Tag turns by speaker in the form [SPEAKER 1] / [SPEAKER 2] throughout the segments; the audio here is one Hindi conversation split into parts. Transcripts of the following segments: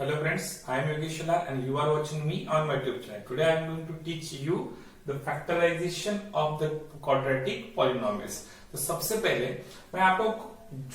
[SPEAKER 1] Hello friends, I am Yogesh Shalar and you are watching me on my YouTube channel. Today I am going to teach you the factorization of the quadratic polynomials. तो सबसे पहले मैं आपको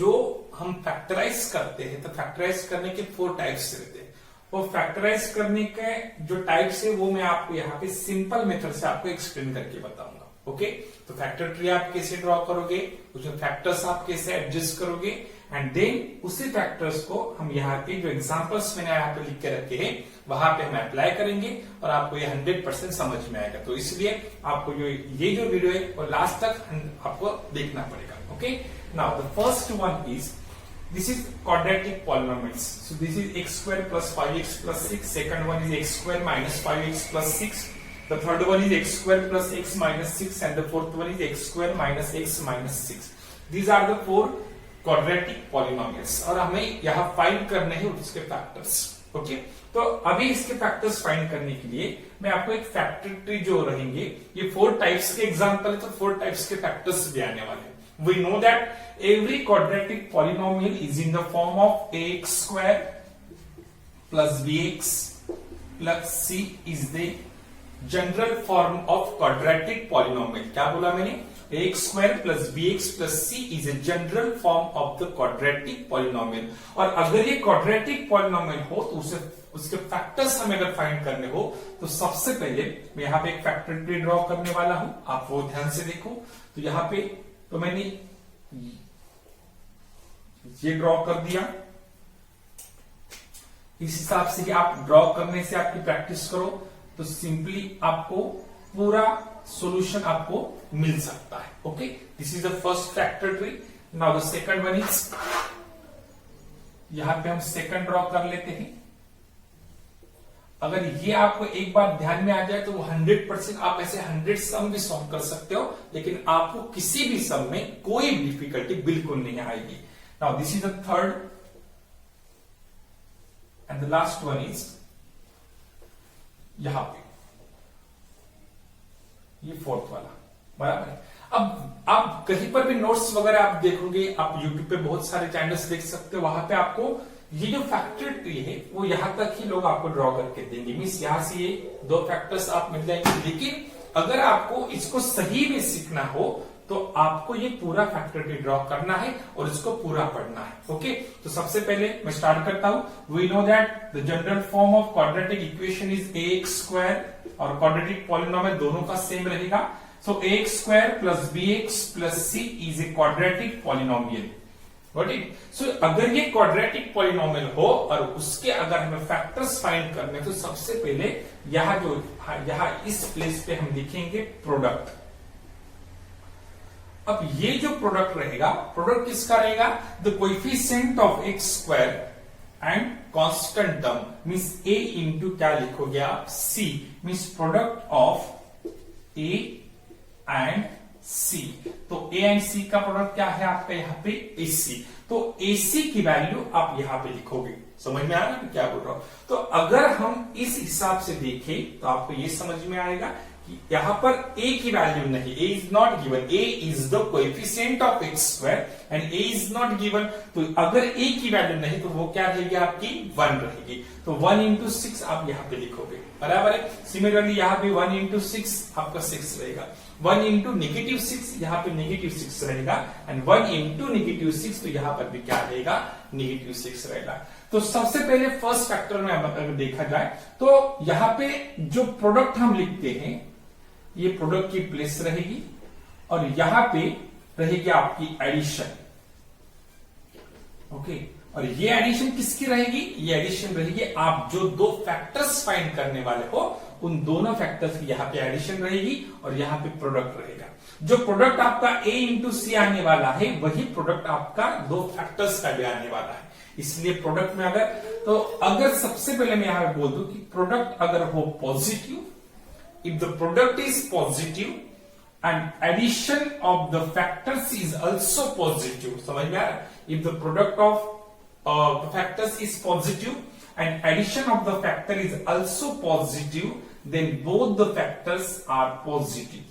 [SPEAKER 1] जो हम फैक्टराइज करते हैं तो फैक्टराइज करने के 4 टाइप्स रहते हैं। वो फैक्टराइज करने के जो टाइप्स है वो मैं आपको यहाँ पे सिंपल मेथड से आपको एक्सप्लेन करके बताऊंगा। ओके, तो फैक्टर ट्री आप कैसे ड्रॉ करोगे, उसमें फैक्टर्स आप कैसे एडजस्ट करोगे एंड देन उसी फैक्टर्स को हम यहाँ पे जो एग्जांपल्स मैंने यहाँ पे लिख के रखे हैं वहां पे हम अप्लाई करेंगे और आपको ये 100% समझ में आएगा। तो इसलिए आपको ये जो वीडियो है वो लास्ट तक आपको देखना पड़ेगा। Okay, now the first one is this is quadratic polynomials. So this is x square plus 5x plus 6. Second one is x square minus 5x plus 6. The third one is x square plus x minus 6 and the fourth one is x square minus x minus 6. These are the 4 quadratic polynomials और हमें यहाँ फाइंड करने हैं उसके फैक्टर्स। ओके, तो अभी इसके फैक्टर्स फाइंड करने के लिए मैं आपको एक फैक्टर ट्री जो रहेंगे ये 4 टाइप्स के एग्जांपल है, तो 4 टाइप्स के फैक्टर्स भी आने वाले हैं। We know that every quadratic polynomial is in the form of ax square plus bx plus c is the general form of quadratic polynomial. क्या बोला मैंने? ax square plus bx plus c is a general form of the quadratic polynomial. और अगर ये quadratic polynomial हो तो उसके फैक्टर्स हमें अगर फाइंड करने हो तो सबसे पहले मैं यहाँ पे एक फैक्टर ट्री ड्रॉ करने वाला हूं, आप वो ध्यान से देखो। तो यहाँ पे तो मैंने ये ड्रॉ कर दिया। इस हिसाब से आप ड्रॉ करने से आपकी प्रैक्टिस करो तो सिंपली आपको पूरा सॉल्यूशन आपको मिल सकता है। Okay, this is the first factor tree. Now the second one is, यहां पे हम सेकंड ड्रॉ कर लेते हैं। अगर ये आपको एक बार ध्यान में आ जाए तो वो 100% आप ऐसे 100 सम भी सॉल्व कर सकते हो, लेकिन आपको किसी भी सम में कोई डिफिकल्टी बिल्कुल नहीं आएगी। Now this is the third and the last one is यहां पे ये फोर्थ वाला, बराबर है। अब आप कहीं पर भी नोट्स वगैरह आप देखोगे, आप यूट्यूब पे बहुत सारे चैनल्स देख सकते हो, वहां पे आपको ये जो फैक्टर ट्री है वो यहां तक ही लोग आपको ड्रॉ करके देंगे, मीन्स यहां से ये 2 फैक्टर्स आप मिल जाएंगे। लेकिन अगर आपको इसको सही में सीखना हो तो आपको ये पूरा फैक्टर ट्री ड्रॉ करना है और इसको पूरा पढ़ना है। ओके, तो सबसे पहले मैं स्टार्ट करता हूं। We know that the general form of quadratic equation is ax square और क्वाड्रेटिक पॉलिनोमियल दोनों का सेम रहेगा। So ax square plus bx plus c is a quadratic polynomial. So अगर ये क्वाड्रेटिक पॉलिनोमियल हो और उसके अगर हमें फैक्टर्स फाइंड करने तो सबसे पहले यहां इस प्लेस पे हम लिखेंगे प्रोडक्ट। अब ये जो प्रोडक्ट रहेगा, प्रोडक्ट किसका रहेगा? The coefficient of x square and constant term means a into क्या लिखोगे आप? c means product of a and c। तो a एंड c का प्रोडक्ट क्या है आपका यहाँ पे? ac। तो ac की वैल्यू आप यहाँ पे लिखोगे। समझ में आ रहा है क्या बोल रहा हूं? तो अगर हम इस हिसाब से देखें तो आपको ये समझ में आएगा कि यहाँ पर a की वैल्यू नहीं, a is not given, a is the coefficient of x square and a is not given. तो अगर a की वैल्यू नहीं तो वो क्या रहेगी आपकी? 1 रहेगी। तो 1 इंटू 6 आप यहाँ पे लिखोगे, बराबर है। सिमिलरली यहाँ पे 1 इंटू 6 आपका 6 रहेगा। 1 इंटू नेगेटिव 6 यहाँ पे नेगेटिव 6 रहेगा एंड 1 इंटू नेगेटिव 6 तो यहाँ पर भी क्या रहेगा? नेगेटिव 6 रहेगा। तो सबसे पहले फर्स्ट फैक्टर में अगर देखा जाए तो यहाँ पे जो प्रोडक्ट हम लिखते हैं ये प्रोडक्ट की प्लेस रहेगी और यहां पे रहेगी आपकी एडिशन। ओके, और ये एडिशन किसकी रहेगी? ये एडिशन रहेगी आप जो 2 फैक्टर्स फाइंड करने वाले हो उन दोनों फैक्टर्स की यहाँ पे एडिशन रहेगी और यहाँ पे प्रोडक्ट रहेगा। जो प्रोडक्ट आपका a इंटू सी आने वाला है वही प्रोडक्ट आपका 2 फैक्टर्स का भी आने वाला है। इसलिए प्रोडक्ट में अगर सबसे पहले मैं यहां बोल दूं कि प्रोडक्ट अगर हो positive, if the product is positive and addition of the factors is also positive, समझ में आ रहा है? If the product of the factors is positive and addition of the factor is also positive, then both the factors are positive.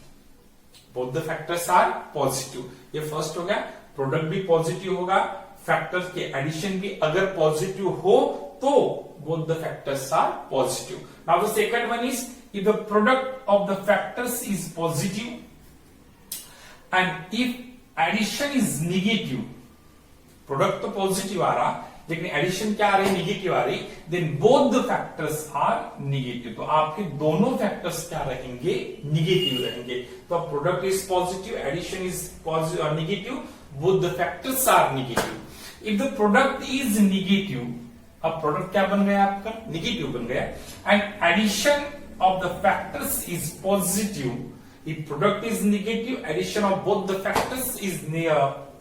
[SPEAKER 1] Both the factors are positive. ये फर्स्ट हो गया, प्रोडक्ट भी पॉजिटिव होगा, फैक्टर्स के एडिशन भी अगर पॉजिटिव हो तो both the factors are positive. Now the second one is if the product of the factors is positive and if addition is negative, product तो पॉजिटिव आ रहा लेकिन एडिशन क्या आ रही, नेगेटिव आ रही, then both the factors are negative, तो आपके दोनों फैक्टर्स क्या रहेंगे, नेगेटिव रहेंगे। तो product is positive, addition is positive और negative, both the factors are negative. If the product is negative, अब प्रोडक्ट क्या बन गया आपका, नेगेटिव बन गया, and addition of the factors is positive, if product is negative, addition of both the factors is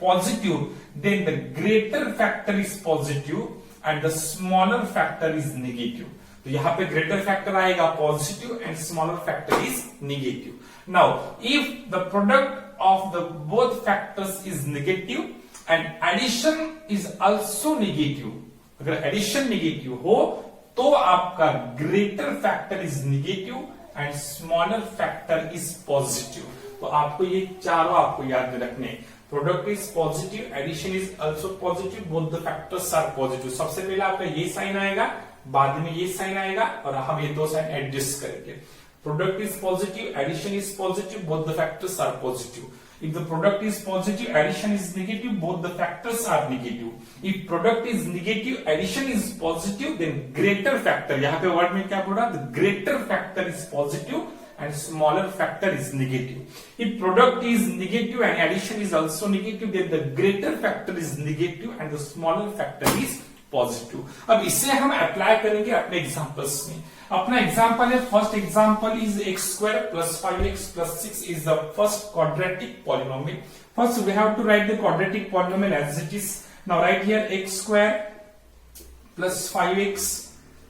[SPEAKER 1] positive, then the greater factor is positive and the smaller factor is negative. तो यहाँ पे greater factor आएगा positive and smaller factor is negative. Now, if the product of the both factors is negative and addition is also negative, अगर addition negative हो तो आपका greater factor is negative and smaller factor is positive. तो आपको ये चारों आपको याद रखने, product is positive, addition is also positive, both the factors are positive. सबसे पहले आपका ये साइन आएगा, बाद में ये साइन आएगा और हम ये दो साइन एडजस्ट करेंगे। Product is positive, addition is positive, both the factors are positive. If the product is positive, addition is negative, both the factors are negative. If product is negative, addition is positive, then greater factor, यहाँ पे वर्ड में क्या बोला, the greater factor is positive and smaller factor is negative. If product is negative and addition is also negative, then the greater factor is negative and the smaller factor is positive. अब इसे हम अप्लाई करेंगे अपने एग्जांपल्स में। अपना एग्जांपल है, first example is x square plus 5x plus 6 is the first quadratic polynomial. First we have to write the quadratic polynomial as it is. Now write here x square plus 5x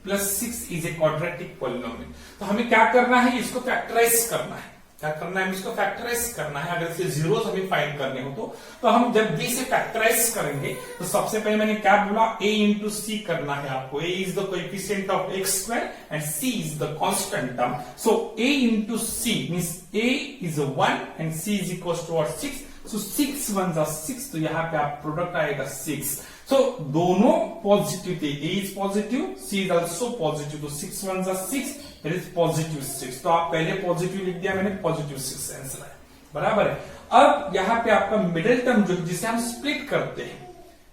[SPEAKER 1] plus 6 is a quadratic polynomial. तो हमें क्या करना है, इसको फैक्टराइज करना है। क्या करना है, इसको फैक्टराइज करना है। अगर इसे जीरोस हमें फाइंड करने हो तो हम जब भी इसे फैक्टराइज करेंगे तो सबसे पहले मैंने क्या बोला, a इंटू सी करना है आपको। a is the coefficient of x square and c is the constant term. So a into c means a is 1 and c is equal to 6। So 6 1 जा 6, तो यहाँ पे आप प्रोडक्ट आएगा 6। सो दोनों पॉजिटिव थे, a is positive, c is also positive, तो 6 1 जा 6, इट इज पॉजिटिव 6। तो आप पहले पॉजिटिव लिख दिया मैंने, पॉजिटिव 6 आंसर है, बराबर है। अब यहाँ पे आपका मिडिल टर्म जो जिसे हम स्प्लिट करते हैं,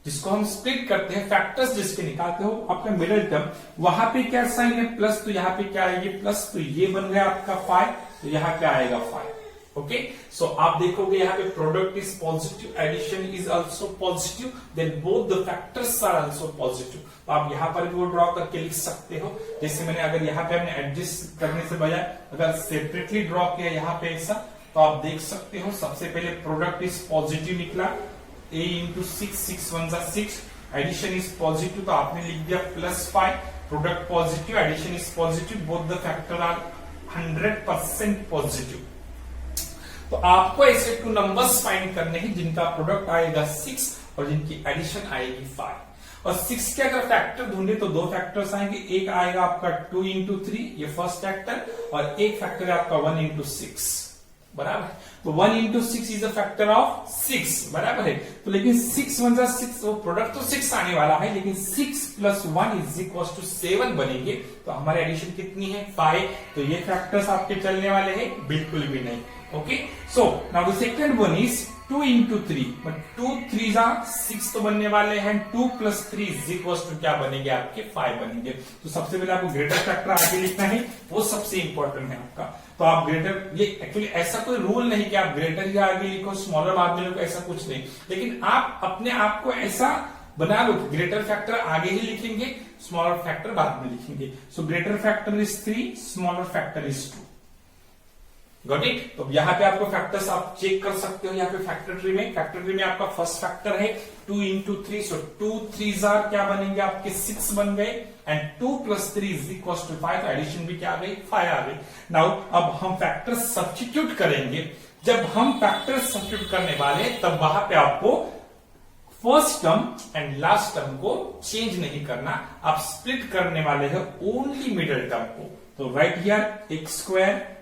[SPEAKER 1] जिसको हम स्प्लिट करते हैं, फैक्टर्स जिसके निकालते हो, आपका मिडिल टर्म, वहां पे क्या साइन है, प्लस, तो यहाँ पे क्या है, ये प्लस, तो ये बन गया आपका 5, तो यहाँ क्या आएगा 5। ओके, सो आप देखोगे यहाँ पे product is positive, addition is also positive, then both the factors are also positive. तो आप यहाँ पर भी वो ड्रॉ करके लिख सकते हो, जैसे मैंने अगर यहाँ पे हमने एडजस्ट करने से बजाय अगर सेपरेटली ड्रॉ किया यहाँ पे ऐसा, तो आप देख सकते हो सबसे पहले प्रोडक्ट इज पॉजिटिव निकला, a इंटू 6, 6 1 जा 6, एडिशन इज पॉजिटिव, तो आपने लिख दिया plus 5, product positive, addition is positive, both the factor are 100% positive. तो आपको ऐसे 2 नंबर्स फाइंड करने हैं जिनका प्रोडक्ट आएगा 6 और जिनकी एडिशन आएगी 5। और 6 के अगर फैक्टर ढूंढे तो 2 फैक्टर्स आएंगे, एक आएगा आपका 2 इंटू 3, ये फर्स्ट फैक्टर, और एक फैक्टर है आपका 1 इंटू 6, बराबर। तो 1 into 6 is a factor of 6, बराबर है। तो लेकिन 6 1 जा 6, वो प्रोडक्ट तो 6 आने वाला है, लेकिन 6 प्लस 1 इज इक्वल टू 7 बनेंगे, तो हमारी एडिशन कितनी है 5। तो ये फैक्टर्स आपके चलने वाले हैं, बिल्कुल भी नहीं। Okay, so now the second one is 2 into 3, but 2 3 जा 6 तो बनने वाले हैं, 2 प्लस 3 इज इक्वल टू क्या बनेंगे आपके 5 बनेंगे। तो सबसे पहले आपको ग्रेटर फैक्टर आगे लिखना है, वो सबसे इंपॉर्टेंट है आपका। तो आप ग्रेटर, ये एक्चुअली ऐसा कोई रूल नहीं कि आप ग्रेटर ही आगे लिखो, स्मॉलर बाद में लिखो, ऐसा कुछ नहीं, लेकिन आप अपने आप को ऐसा बना लो कि ग्रेटर फैक्टर आगे ही लिखेंगे, स्मॉलर फैक्टर बाद में लिखेंगे। So greater factor is 3, smaller factor is 2। Got it. तो यहाँ पे आपको फैक्टर्स आप चेक कर सकते हो। यहाँ पे फैक्टर ट्री में आपका फर्स्ट फैक्टर है 2 इंटू 3, सो 2 3 जार क्या बनेंगे आपके 6 बन गए, and 2 plus 3 is equal to 5, addition भी क्या आ गई 5 आ गई। नाउ अब हम फैक्टर सब्स्टिट्यूट करेंगे। जब हम फैक्टर सब्स्टिट्यूट करने वाले तब वहां पे आपको first term and last term को चेंज नहीं करना, आप स्प्लिट करने वाले हैं ओनली मिडिल टर्म को। तो right here x square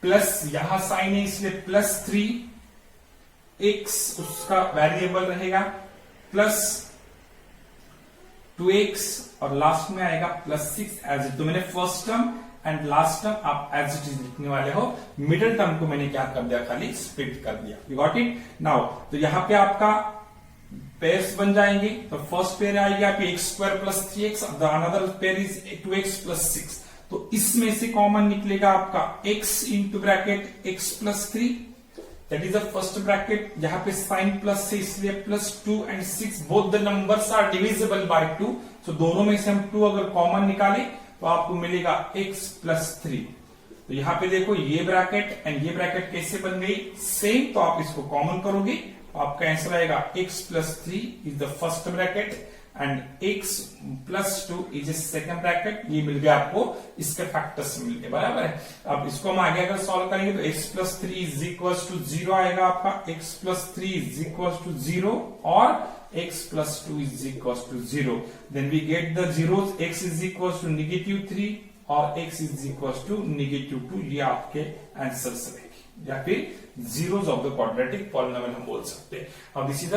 [SPEAKER 1] plus, यहां साइन है इसलिए प्लस 3 एक्स उसका वेरिएबल रहेगा, प्लस 2x और लास्ट में आएगा +6 एज इट। तो मैंने first term and last term आप एज इट इज लिखने वाले हो, मिडिल टर्म को मैंने क्या कर दिया, खाली स्प्लिट कर दिया। You got it now. तो यहाँ पे आपका पेयर्स बन जाएंगे। तो फर्स्ट पेयर आएगी आपकी x² + 3x, the another pair is 2x + 6। तो इसमें से कॉमन निकलेगा आपका x into bracket x + 3, that is the first bracket. यहाँ पे साइन प्लस है इसलिए +2 and 6 both the numbers are divisible by 2। तो दोनों में से हम 2 अगर कॉमन निकाले तो आपको मिलेगा x + 3। तो यहाँ पे देखो ये ब्रैकेट एंड ये ब्रैकेट कैसे बन गई, सेम। तो आप इसको कॉमन करोगे तो आपका आंसर आएगा x + 3 is the first bracket and x + 2 is a second bracket. ये मिल गया आपको, इसके फैक्टर्स मिल गए, बराबर है। अब इसको हम आगे अगर सॉल्व करेंगे तो x + 3 = 0 आएगा आपका, x + 3 = 0 और x + 2 = 0। Then we get the zeros, x = -3 और x = -2। ये आपके आंसर्स रहेंगे, या फिर zeros of the quadratic polynomial हम बोल सकते हैं। अब this is the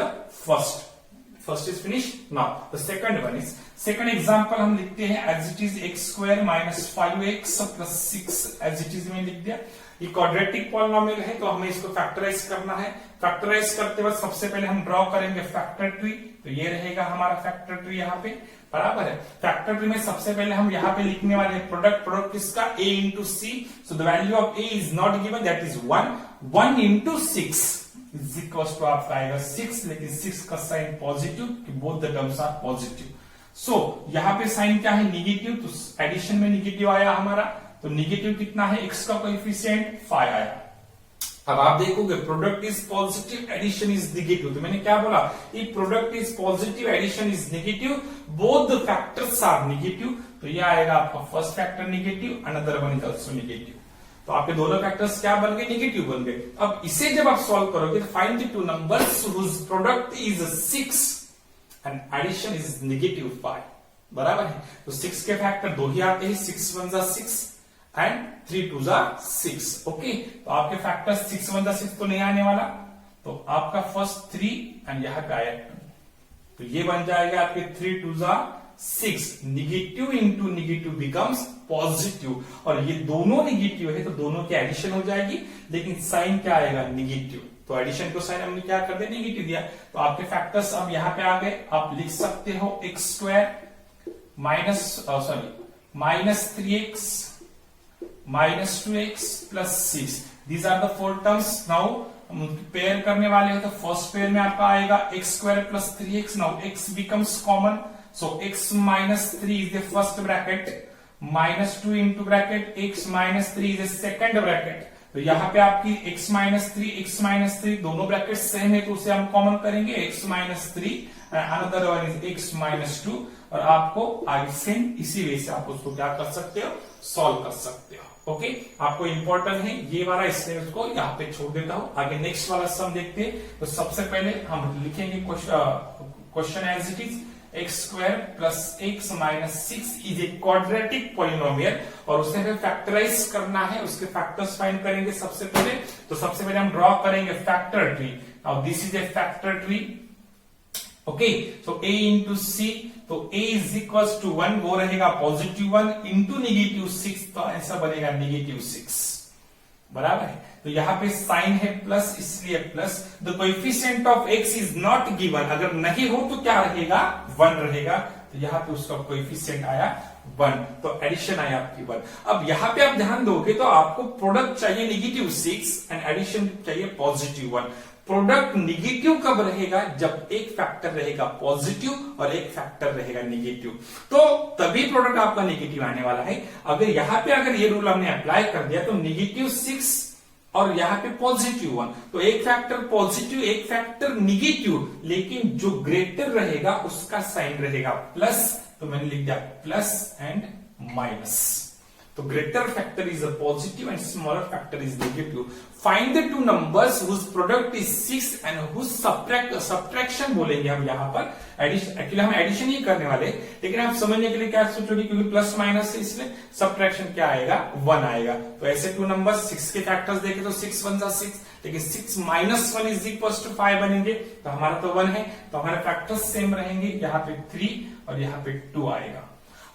[SPEAKER 1] first is finish. Now the second one is, second example हम लिखते हैं as it is x² - 5x + 6 as it is में लिख दिया। ये क्वाड्रेटिक पॉलिनोमियल है तो हमें इसको फैक्टराइज करना है। फैक्टराइज करते वक्त सबसे पहले हम ड्रॉ करेंगे फैक्टर ट्री। तो ये रहेगा हमारा फैक्टर ट्री यहाँ पे, बराबर है। फैक्टर ट्री में सबसे पहले हम यहाँ पे लिखने वाले हैं प्रोडक्ट किसका, a into c। So the value of a is not given, that is 1 into 6 is equal to आपका आएगा 6, लेकिन 6 का sign positive, both the terms are positive. So यहाँ पे साइन क्या है, निगेटिव। तो एडिशन में निगेटिव आया हमारा, तो निगेटिव कितना है, x का कोएफिशिएंट 5 आया। अब आप देखोगे product is positive, addition is negative. तो मैंने क्या बोला, ये product is positive, addition is negative, both the factors are negative. तो ये आएगा आपका first factor negative, another one is also negative. तो आपके दोनों फैक्टर्स क्या बन गए, नेगेटिव बन गए। अब इसे जब आप सॉल्व करोगे तो find the two numbers whose product is 6 and addition is -5, बराबर है। तो 6 के फैक्टर 2 ही आते हैं, 6 × 1 = 6 एंड 3 × 2 = 6। ओके, तो आपके फैक्टर 6 × 1 = 6 तो नहीं आने वाला, तो आपका फर्स्ट 3 एंड यहाँ पे आया 2। तो ये बन जाएगा आपके 3 × 2 = 6। Negative into negative becomes positive, और ये दोनों निगेटिव है तो दोनों की एडिशन हो जाएगी, लेकिन साइन क्या आएगा, निगेटिव। तो एडिशन को साइन हमने क्या कर दिया, नेगेटिव दिया। तो आपके फैक्टर्स अब यहाँ पे आ गए। आप लिख सकते हो x² -3x -2x + 6। These are the 4 terms. Now हम पेयर करने वाले हैं, तो फर्स्ट पेयर में आपका आएगा x² + 3x। Now x becomes common, so x - 3 is the first bracket, -2 into bracket x - 3 is the second bracket। तो यहाँ पे आपकी x - 3 दोनों ब्रैकेट सेम है, तो उसे हम कॉमन करेंगे, x - 3 another one is x - 2। और आपको आगे सेम इसी वे से आप उसको क्या कर सकते हो, सॉल्व कर सकते हो। ओके, आपको इंपॉर्टेंट है ये वाला, इसलिए उसको यहाँ पे छोड़ देता हूं। आगे नेक्स्ट वाला सम देखते हैं। तो सबसे पहले हम लिखेंगे question as it is, x² + x - 6 is a quadratic polynomial, और उसे हमें फैक्टराइज करना है। उसके फैक्टर्स फाइंड करेंगे सबसे पहले। तो सबसे पहले हम ड्रॉ करेंगे factor tree. Now this is a factor tree. Okay, so a into c, तो a = 1, वो रहेगा +1 इंटू -6, तो ऐसा बनेगा -6, बराबर है। तो यहाँ पे साइन है प्लस, इसलिए plus. The coefficient of x is not given, अगर नहीं हो तो क्या रहेगा, 1 रहेगा। तो यहाँ पे उसका कोएफिशिएंट आया 1, तो एडिशन आया आपकी 1। अब यहाँ पे आप ध्यान दोगे तो आपको प्रोडक्ट चाहिए -6 एंड एडिशन चाहिए +1। प्रोडक्ट निगेटिव कब रहेगा, जब एक फैक्टर रहेगा पॉजिटिव और एक फैक्टर रहेगा नेगेटिव, तो तभी प्रोडक्ट आपका नेगेटिव आने वाला है। अगर यहाँ पे अगर ये रूल हमने अप्लाई कर दिया तो -6 और यहाँ पे +1, तो एक फैक्टर पॉजिटिव एक फैक्टर निगेटिव, लेकिन जो ग्रेटर रहेगा उसका साइन रहेगा प्लस। तो मैंने लिख दिया प्लस एंड माइनस। तो greater factor is a positive and smaller factor is negative. Find the two numbers whose product is 6 and whose subtraction बोलेंगे हम यहाँ पर। एक्चुअली हम एडिशन ही करने वाले, लेकिन आप समझने के लिए क्या सोचोगे, क्योंकि प्लस माइनस है इसलिए सब्ट्रैक्शन क्या आएगा, 1 आएगा। तो ऐसे टू नंबर 6 के फैक्टर्स देखे तो 6 × 1 = 6, लेकिन 6 - 1 = 5 बनेंगे। तो हमारा तो 1 है, तो हमारे फैक्टर्स सेम रहेंगे। यहाँ पे 3 और यहाँ पे 2 आएगा।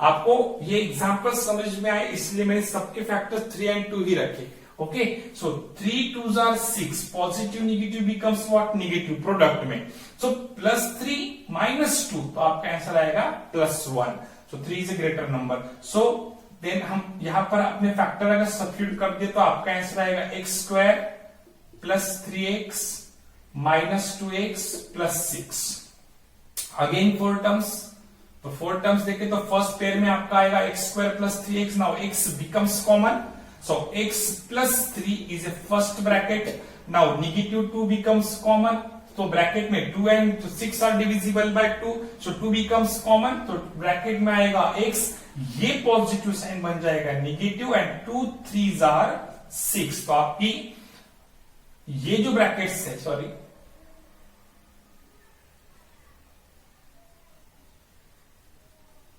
[SPEAKER 1] आपको ये एग्जांपल समझ में आए इसलिए मैंने सबके फैक्टर 3 and 2 ही रखे। Okay, so 3 2s are 6, positive negative becomes what, negative product में। सो +3 -2, तो आपका आंसर आएगा +1। So 3 is a greater number. So then हम यहां पर अपने फैक्टर अगर सब्स्टिट्यूट कर दे तो आपका आंसर आएगा x² + 3x -2x + 6। Again 4 terms, तो 4 टर्म्स देखे तो फर्स्ट पेयर में आपका आएगा x² + 3x। Now x becomes common, so x + 3 is a first bracket. Now -2 becomes common, तो ब्रैकेट में 2 and 6 are divisible by 2, so 2 becomes common, तो ब्रैकेट में आएगा x, ये पॉजिटिव साइन बन जाएगा नेगेटिव, एंड 2 3s are 6। तो आपकी ये जो ब्रैकेट्स है, सॉरी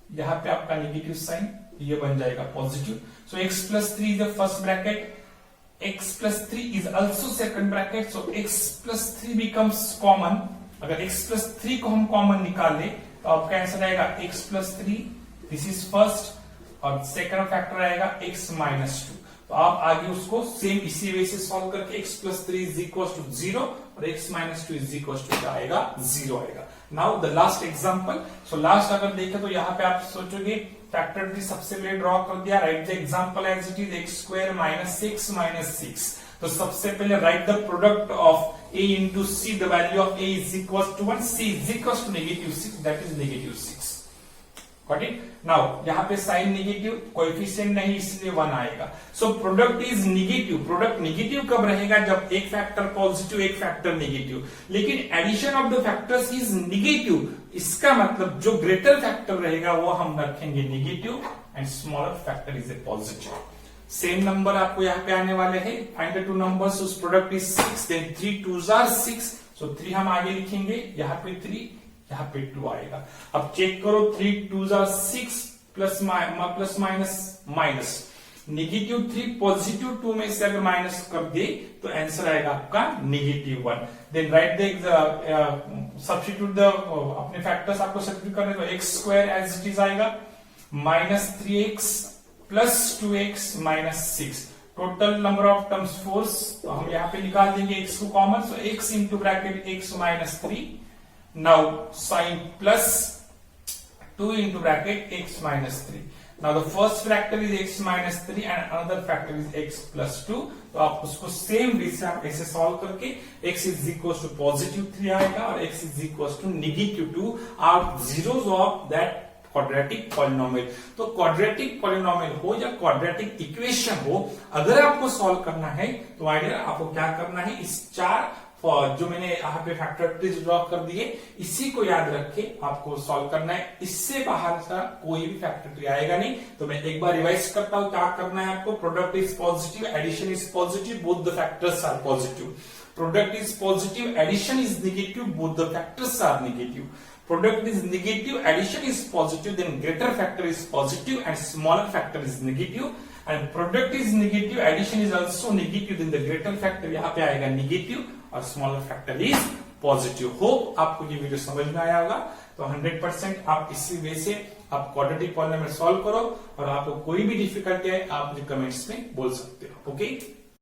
[SPEAKER 1] यहां पे आपका नेगेटिव साइन, ये बन जाएगा positive. So x + 3 is the first bracket, x + 3 is also second bracket, so x + 3 becomes common. अगर x + 3 को हम कॉमन निकाल ले तो आपका आंसर आएगा x + 3, दिस इज फर्स्ट, और सेकंड फैक्टर आएगा x -2। तो आप आगे उसको सेम इसी वे से सॉल्व करके x + 3 = 0 और x -2 क्या आएगा, 0 आएगा। Now the last example. So last अगर देखें तो यहाँ पे आप सोचोगे फैक्टर ट्री सबसे पहले ड्रॉ कर दिया, write the example as it is, x² -6 -6। तो सबसे पहले write the product of a into c, the value of a is equals to 1, c is equals to -6, that is -6। Got it? Now यहाँ पे साइन नेगेटिव, कोएफिशिएंट नहीं इसलिए 1 आएगा। So product is negative. Product negative कब रहेगा, जब एक फैक्टर पॉजिटिव एक फैक्टर नेगेटिव, लेकिन addition of the factors is negative. इसका मतलब जो ग्रेटर फैक्टर रहेगा वो हम रखेंगे negative and smaller factor is a positive. Same number आपको यहाँ पे आने वाले हैं, फाइंड द टू नंबर्स, उस product is 6, then 3 2s are 6, so 3 हम आगे लिखेंगे, यहाँ पे 3, यहाँ पे 2 आएगा। अब चेक करो, 3 2s are 6 plus minus -3 positive 2 में से अगर माइनस कर दे तो आंसर आएगा आपका -1। Then write the substitute the अपने फैक्टर्स आपको सब्स्टिट्यूट करने तो x² एज इट इज आएगा, -3x + 2x -6। Total number of terms 4, तो हम यहाँ पे निकाल देंगे x को common, so x into bracket x -3। Now sign +2 into bracket x -3. Now the first factor is x -3 and another factor is x +2. तो आप उसको सेम वे से आप ऐसे सॉल्व करके x = +3 आएगा और x = -2 are zeros of that quadratic polynomial. तो क्वाड्रेटिक पॉलिनोमियल हो या क्वाड्रेटिक इक्वेशन हो, अगर आपको सॉल्व करना है तो आइडिया आपको क्या करना है, इस 4 जो मैंने यहाँ पे फैक्टर ट्रीज ड्रॉ कर दिए इसी को याद रख के आपको सॉल्व करना है। इससे बाहर का कोई भी फैक्टर ट्री आएगा नहीं। तो मैं एक बार रिवाइज करता हूं, क्या करना है आपको, product is positive, addition is positive, both the factors are positive. Product is positive, addition is negative, both the factors are negative. Product is negative, addition is positive, then greater factor is positive and smaller factor is negative, and product is negative, addition is also negative, then the greater factor यहाँ पे आएगा negative और smaller factor is positive। Hope आपको ये वीडियो समझ में आया होगा। तो 100% आप इसी वे से आप क्वाड्रेटिक पॉलिनोमियल सॉल्व करो, और आपको कोई भी डिफिकल्टी है आप मुझे कमेंट्स में बोल सकते हो। ओके।